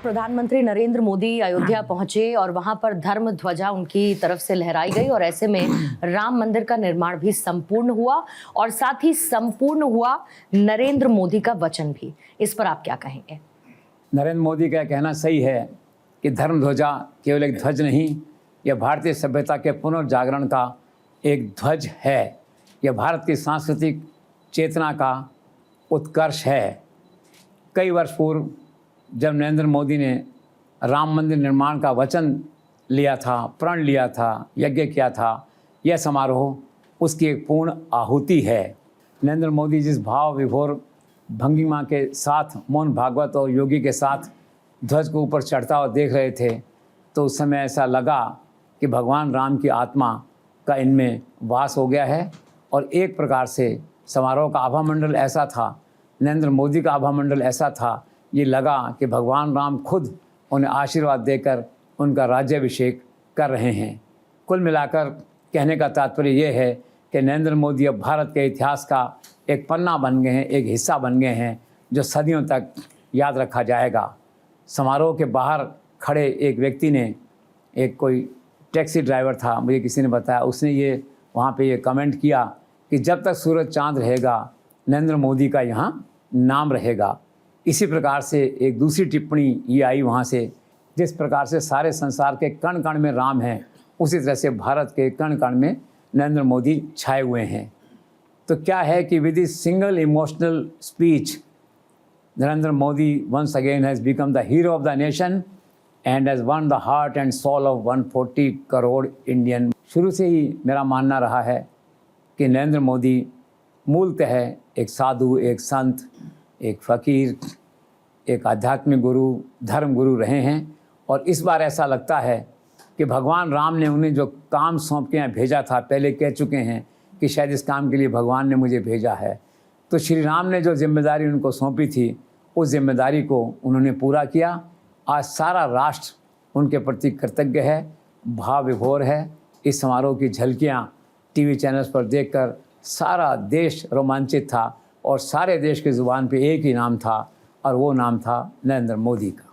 प्रधानमंत्री नरेंद्र मोदी अयोध्या पहुंचे और वहां पर धर्म ध्वजा उनकी तरफ से लहराई गई और ऐसे में राम मंदिर का निर्माण भी संपूर्ण हुआ और साथ ही संपूर्ण हुआ नरेंद्र मोदी का वचन भी। इस पर आप क्या कहेंगे? नरेंद्र मोदी का कहना सही है कि धर्म ध्वजा केवल एक ध्वज नहीं, यह भारतीय सभ्यता के पुनर्जागरण का एक ध्वज है। यह भारत की सांस्कृतिक चेतना का उत्कर्ष है। कई वर्ष पूर्व जब नरेंद्र मोदी ने राम मंदिर निर्माण का वचन लिया था, प्रण लिया था, यज्ञ किया था, यह समारोह उसकी एक पूर्ण आहुति है। नरेंद्र मोदी जिस भाव विभोर भंगिमा के साथ मोहन भागवत और योगी के साथ ध्वज को ऊपर चढ़ता हुआ देख रहे थे, तो उस समय ऐसा लगा कि भगवान राम की आत्मा का इनमें वास हो गया है। और एक प्रकार से समारोह का आभामंडल ऐसा था, नरेंद्र मोदी का आभामंडल ऐसा था, ये लगा कि भगवान राम खुद उन्हें आशीर्वाद देकर उनका राज्याभिषेक कर रहे हैं। कुल मिलाकर कहने का तात्पर्य ये है कि नरेंद्र मोदी अब भारत के इतिहास का एक पन्ना बन गए हैं, एक हिस्सा बन गए हैं जो सदियों तक याद रखा जाएगा। समारोह के बाहर खड़े एक व्यक्ति ने, एक कोई टैक्सी ड्राइवर था, मुझे किसी ने बताया, उसने ये वहाँ पे ये कमेंट किया कि जब तक सूरज चांद रहेगा नरेंद्र मोदी का यहाँ नाम रहेगा। इसी प्रकार से एक दूसरी टिप्पणी ये आई वहाँ से, जिस प्रकार से सारे संसार के कण कण में राम हैं, उसी तरह से भारत के कण कण में नरेंद्र मोदी छाए हुए हैं। तो क्या है कि with this single emotional speech Narendra Modi once again has become the hero of the nation and has won the heart and soul of 140 crore Indian. शुरू से ही मेरा मानना रहा है कि नरेंद्र मोदी मूलतः एक साधु, एक संत, एक फ़कीर, एक आध्यात्मिक गुरु, धर्म गुरु रहे हैं। और इस बार ऐसा लगता है कि भगवान राम ने उन्हें जो काम सौंप के यहाँ भेजा था, पहले कह चुके हैं कि शायद इस काम के लिए भगवान ने मुझे भेजा है, तो श्री राम ने जो जिम्मेदारी उनको सौंपी थी, उस जिम्मेदारी को उन्होंने पूरा किया। आज सारा राष्ट्र उनके प्रति कृतज्ञ है, भाव विभोर है। इस समारोह की झलकियाँ टीवी चैनल्स पर देखकर सारा देश रोमांचित था और सारे देश की ज़ुबान पे एक ही नाम था और वो नाम था नरेंद्र मोदी का।